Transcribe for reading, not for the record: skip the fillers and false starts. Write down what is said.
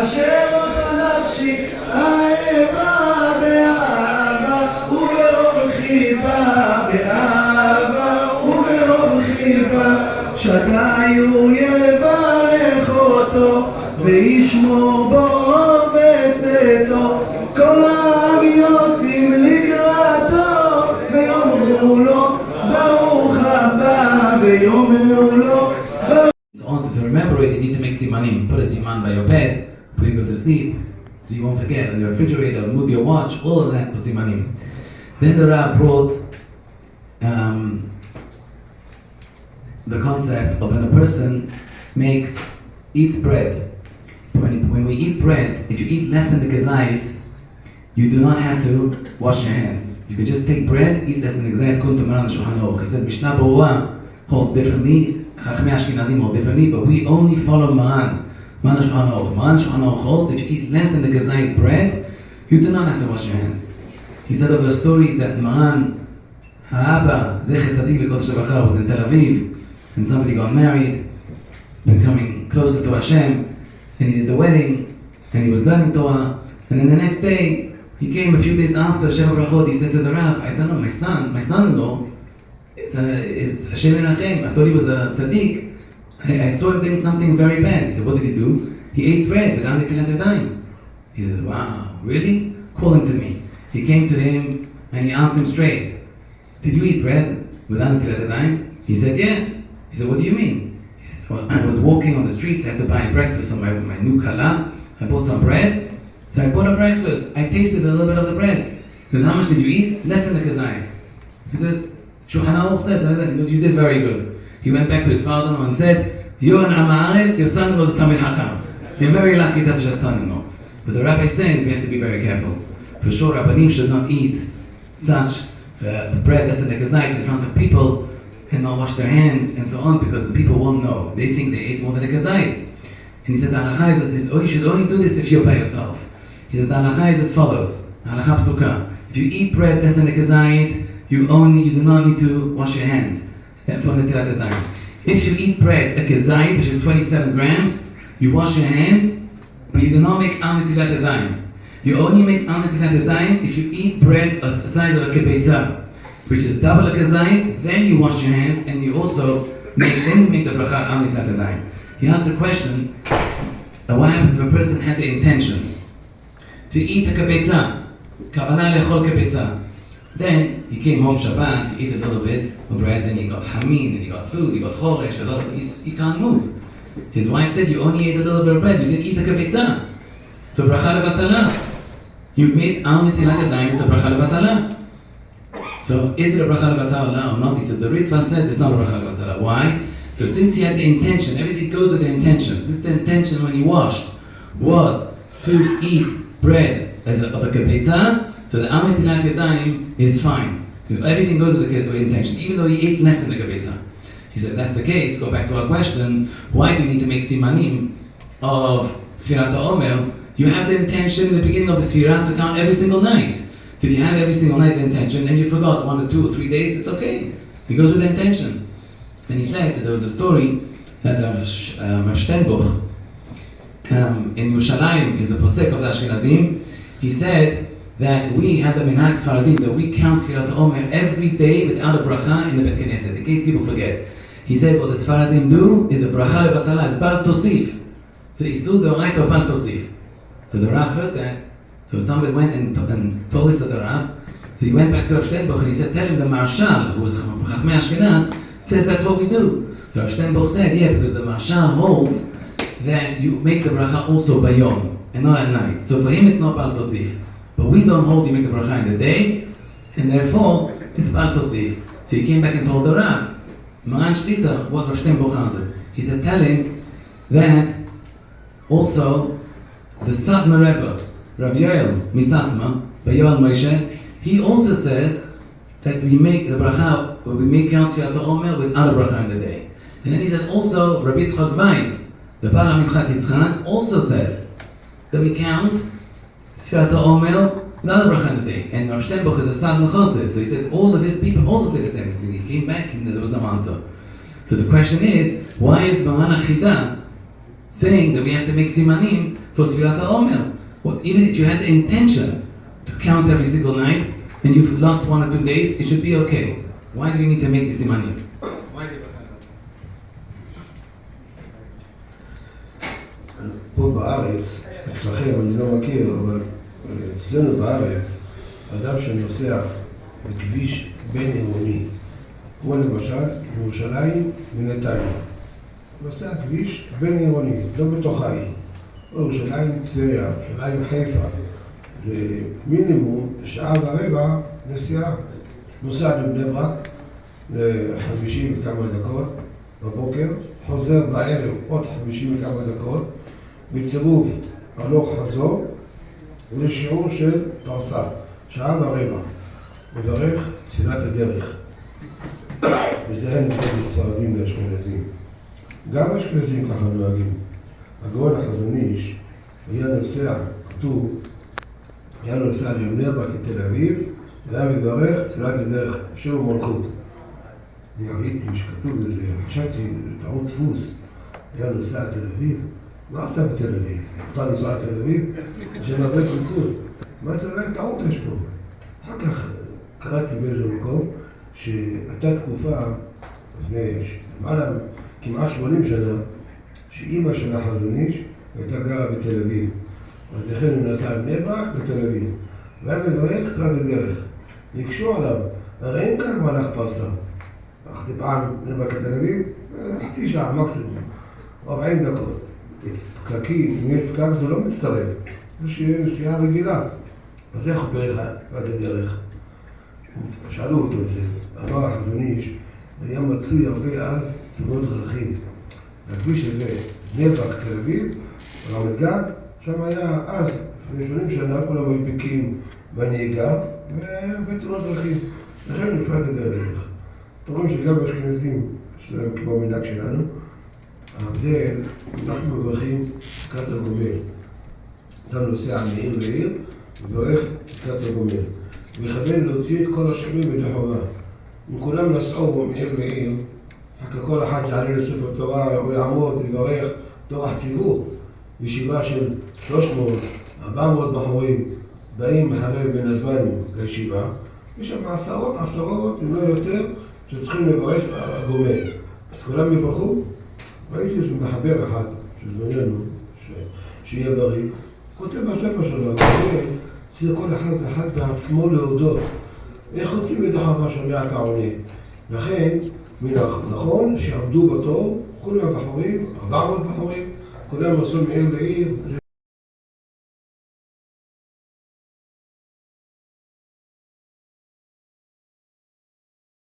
אשר אותו נפשי אהבה באהבה וברוב חיבה באהבה וברוב חיבה שדי הוא יברך אותו וישמור בו בצאתו כל העם יוצאים לקראתו ויאמרו לו ברוך הבא ויאמרו לו To remember it, you need to make simanim. Put a siman by your bed before you go to sleep, so you won't forget. On your refrigerator, move your watch, all of that for simanim. Then the Rav brought the concept of when a person eats bread. When we eat bread, if you eat less than the kazayit, you do not have to wash your hands. You can just take bread, eat less than the kazayit. He said, Mishnah Berurah hold differently. Chachmei Ashkenazim hold differently, but we only follow Maran. Maran Shulchan Aruch holds if you eat less than the kazayit bread, you do not have to wash your hands. He said of a story that Maran Ha'aba Zecher Tzadik V'Kodesh V'Char was in Tel Aviv, and somebody got married, becoming closer to Hashem, and he did the wedding, and he was learning Torah, and then the next day he came a few days after Sheva Brachot. He said to the Rav, I don't know, my son-in-law. Is Hashem Menachem. I thought he was a tzaddik. I saw him doing something very bad. He said, what did he do? He ate bread without netilat yadayim. He says, wow, really? Call him to me. He came to him and he asked him straight, did you eat bread without netilat yadayim? He said, yes. He said, what do you mean? He said, well, I was walking on the streets, I had to buy breakfast on my new kala. I bought some bread. So I bought a breakfast. I tasted a little bit of the bread. He says, how much did you eat? Less than the kazayit. He says, Shulchan Aruch says, you did very good. He went back to his father-in-law and said, you're an Amaret, your son was Talmid Chacham. You're very lucky that's your son-in-law. But the rabbi said we have to be very careful. For sure, Rabbanim should not eat such bread less than the kazayit in front of people and not wash their hands and so on, because the people won't know. They think they ate more than the kazayit. And he said, the halakha is this, you should only do this if you're by yourself. He says, the halakha is as follows. Halakha psuka. If you eat bread less than the kazayit, you do not need to wash your hands for netilat yadayim. If you eat bread, a kazayit, which is 27 grams, you wash your hands, but you do not make al netilat yadayim. You only make al netilat yadayim if you eat bread the size of a kibetza, which is double a kazayit, then you wash your hands, and you also make the bracha al netilat yadayim. He asked the question, what happens if a person had the intention to eat a kibetza, kavanah lechol kibetza? Then he came home Shabbat, he ate a little bit of bread, then he got hamid, then he got food, he got choresh, he can't move. His wife said, you only ate a little bit of bread, you didn't eat the kibetza. So bracha levatala. You made al netilat yadayim, it's a bracha levatala. So is it a bracha levatala or not? He said, the Ritva says it's not a bracha levatala. Why? Because since he had the intention, everything goes with the intention. Since the intention when he washed was to eat bread of a kibetza, so the al netilat yadayim is fine. Everything goes with the intention, even though he ate less than the kibetza. He said, if that's the case, go back to our question, why do you need to make simanim of Sfirat HaOmer? You have the intention in the beginning of the Sfirat to count every single night. So if you have every single night the intention, and you forgot 1 or 2 or 3 days, it's okay. It goes with the intention. And he said that there was a story that Rav Steinbuch in Yerushalayim is a posek of the Ashkenazim. He said that we have the minhag Sfaradim, that we count Sfirat HaOmer every day without a bracha in the Bet Knesset, in case people forget. He said what the Sfaradim do is a bracha levatala, it's bal tosif. So isur deoraita bal tosif. So the Rav heard that. So somebody went and told this to the Rav. So he went back to Rav Steinbuch and he said, tell him the Marshal, who was Chachmei Ashkenaz, says that's what we do. So Rav Steinbuch said, yeah, because the Marshal holds that you make the bracha also by yom and not at night. So for him it's not bal tosif. But we don't hold you make the bracha in the day, and therefore it's bal tosif. So he came back and told the Rav, Maran Shlita, what Rav Steinbuch answered. He said, tell him that also the Satmar Rebbe, Rav Yoel Misatma, by Yoel Moshe, he also says that we make the bracha, or we make count Sfirat HaOmer without a bracha in the day. And then he said also, Rabbi Yitzchak Weiss, the Baal HaMinchat Yitzchak, also says that we count Sfirat HaOmer without a bracha in the day. And Rav Steinbuch is a Sad Mechosid, so he said all of his people also say the same thing. He came back and there was no answer. So the question is, why is Maran Achida saying that we have to make simanim for Sfirat HaOmer. Well, even if you had the intention to count every single night and you've lost 1 or 2 days, it should be okay. Why do we need to make the simanim? פה בארץ, אצלכם אני לא מכיר, אבל אצלנו בארץ, אדם שנוסע בכביש בין עירוני, כמו למשל ירושלים ונתניה, נוסע כביש בין עירוני, לא בתוך העיר, ירושלים טבריה, ירושלים חיפה, זה מינימום שעה ורבע נסיעה, נוסע לבני ברק ל50 וכמה דקות בבוקר, חוזר בערב עוד 50 וכמה דקות, בצירוף הלוך חזור ולשיעור של פרסה, שעה ורבע, מברך תפילת הדרך. וזה אין בין ספרדים לאשכנזים. גם אשכנזים ככה נוהגים. הגאון החזון איש היה נוסע, כתוב, היה נוסע לבני ברק לתל אביב, והיה מברך תפילת הדרך שיעור מלכות. אני ראיתי שכתוב בזה, חשבתי, זה טעות דפוס, היה נוסע לתל אביב. מה עשה בתל אביב? אתה נוסע לתל אביב? שנבט פיצול. מה אתה אומר? טעות יש פה. אחר כך קראתי באיזה מקום שהייתה תקופה, לפני כמעט 80 שנה, שאימא של החזון איש הייתה גרה בתל אביב. אז לכן הוא נסע לבני ברק בתל אביב. והיה מברך תפילת הדרך. ניגשו עליו, הרי אין כאן מהלך פרסה. הלכתי פעם לבני ברק לתל אביב, חצי שעה מקסימום, 40 דקות. פקקים, אם יש פקק זה לא מצטרף, זה שיהיה נסיעה רגילה. אז איך הוא ברך עד הדרך? שאלו אותו את זה, אמר החזון איש, היה מצוי הרבה אז תאונות דרכים. הכביש הזה, בני ברק תל אביב, רמת גן, שם היה אז, לפני 80 שנה, כולם מדביקים בנהיגה ובתאונות דרכים. לכן הוא נפרד את הדרך. אתם רואים שגם באשכנזים, יש להם כמו מנהג שלנו, ההבדל, אנחנו מברכים תפילת הגומל. אתה נוסע מעיר לעיר, מברך תפילת הגומל. ומכוון להוציא את כל השבים ידי חובה. אם כולם נסעו מעיר לעיר, אחר כל אחד יעלה לספר תורה, הוא יעמוד, לברך, תורה ציבור. בישיבה של 300, 400 בחורים, באים אחרי בין הזמנים לישיבה, יש שם עשרות, אם לא יותר, שצריכים לברך הגומל. אז כולם יברכו. ראיתי איזה מחבר אחד, שזמננו, שיהיה בריא, כותב בספר שלו, צריך כל אחד בעצמו להודות. איך רוצים את החווה שומע כעוני? לכן, נכון שעמדו בתור, כולם בחורים, 400 בחורים, כולם עשו מעיר לעיר,